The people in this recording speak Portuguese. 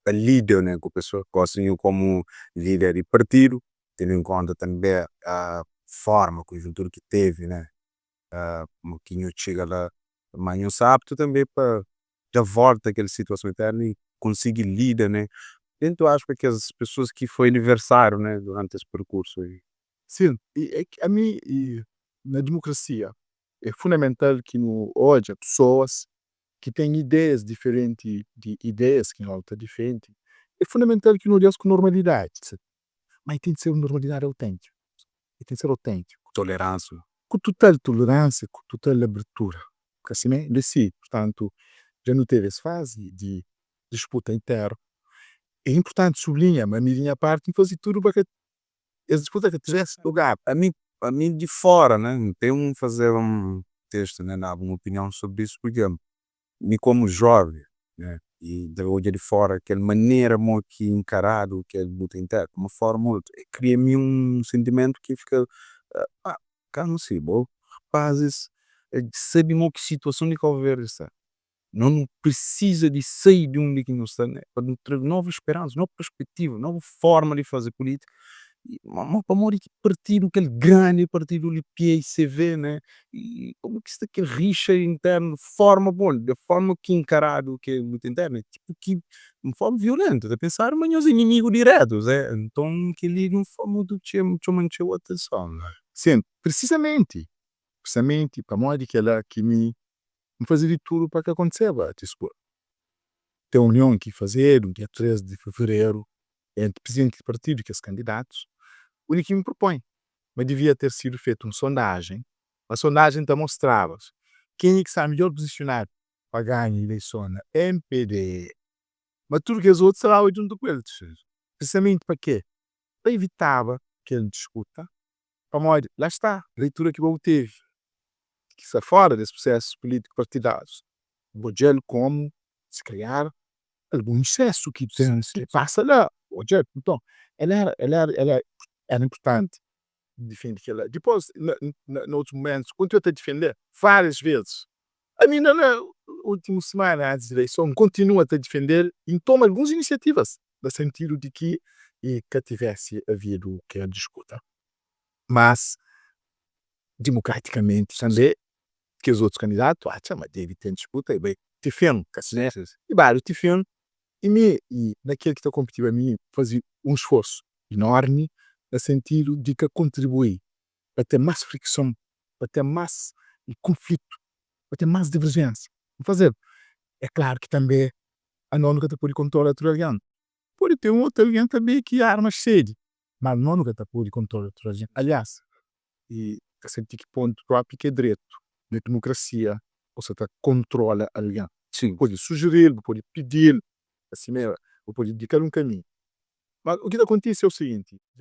a líder, né, que a pessoa gosta como líder de partido, tendo em conta também a forma, a conjuntura que teve, né, um pouquinho chega lá, mas não sabe também para dar volta àquela situação interna e conseguir líder, né. Então acho que as pessoas que foi aniversário, né, durante esse percurso aí. Sim, e é que a mim, e na democracia, é fundamental que no haja pessoas que têm ideias diferentes de ideias que a outra defende. É fundamental que não olhemos com normalidade, mas tem de ser uma normalidade autêntica. E tem de ser autêntico, Tolerância. com total tolerância, com total abertura. Porque assim é decide. Portanto, já não teve essa fase de disputa interna. É importante sublinhar, mas a minha parte, em fazer tudo para que essa disputa que tivesse lugar. A mim de fora, né, tem fazer texto, né, dar uma opinião sobre isso, porque me como jovem, né, e de olhar de fora, aquela maneira mo que encarado que é luta interna, uma forma cria-me sentimento que fica, cá não sei, bom, rapazes, sabe mo que situação de conversa, não precisa de sair de onde que não está, né, para ter nova esperança, nova perspectiva, nova forma de fazer política. E para morrer que partido aquele grande partido de PICV, né? E como que isso aquele rixa interno, forma, bom, da forma que encarado que é muito interno, tipo que de forma violenta, de pensar, mas os inimigos diretos, é? Então que ali não foi muito chamou atenção, né? Sim, precisamente, para morrer que ela que me fazer de tudo para que aconteceva. Tipo, tem uma união que fazer, no dia 13 de fevereiro, entre presidente do partido e os candidatos, o que me propõe. Mas devia ter sido feita uma sondagem. A sondagem então mostrava quem é que está melhor posicionado para ganhar a eleição na MPD. Mas tudo que os outros estavam junto com eles. Precisamente para quê? Para evitar que ele discuta. Para morrer, lá está, a leitura que eu teve, que está fora desses processos políticos partidários. O modelo como se criar algum excesso que se passa lá. O modelo, então, era importante defende que ela. Depois, noutros momentos, quando eu estou a defender, várias vezes, a mim, na última semana antes da eleição, continua a defender e toma algumas iniciativas, no sentido de que tivesse havido que a discuta. Mas, democraticamente, também, que os outros candidatos acham, mas deve ter disputa, e bem, defendo, né? E vários defendo, e naquele que está competitivo a mim, fazer um esforço enorme, no sentido de que contribui para ter mais fricção, para ter mais conflito, para ter mais divergência. Fazer. É claro que também a não nunca pode controlar outro alguém. Pode ter um outro alguém também que arma sede, mas não nunca pode controlar outro alguém. Aliás, e a sentir que ponto próprio que é direito na democracia, você controla alguém. Sim. Pode sugerir, pode pedir, assim mesmo, pode indicar um caminho. Mas o que acontece é o seguinte,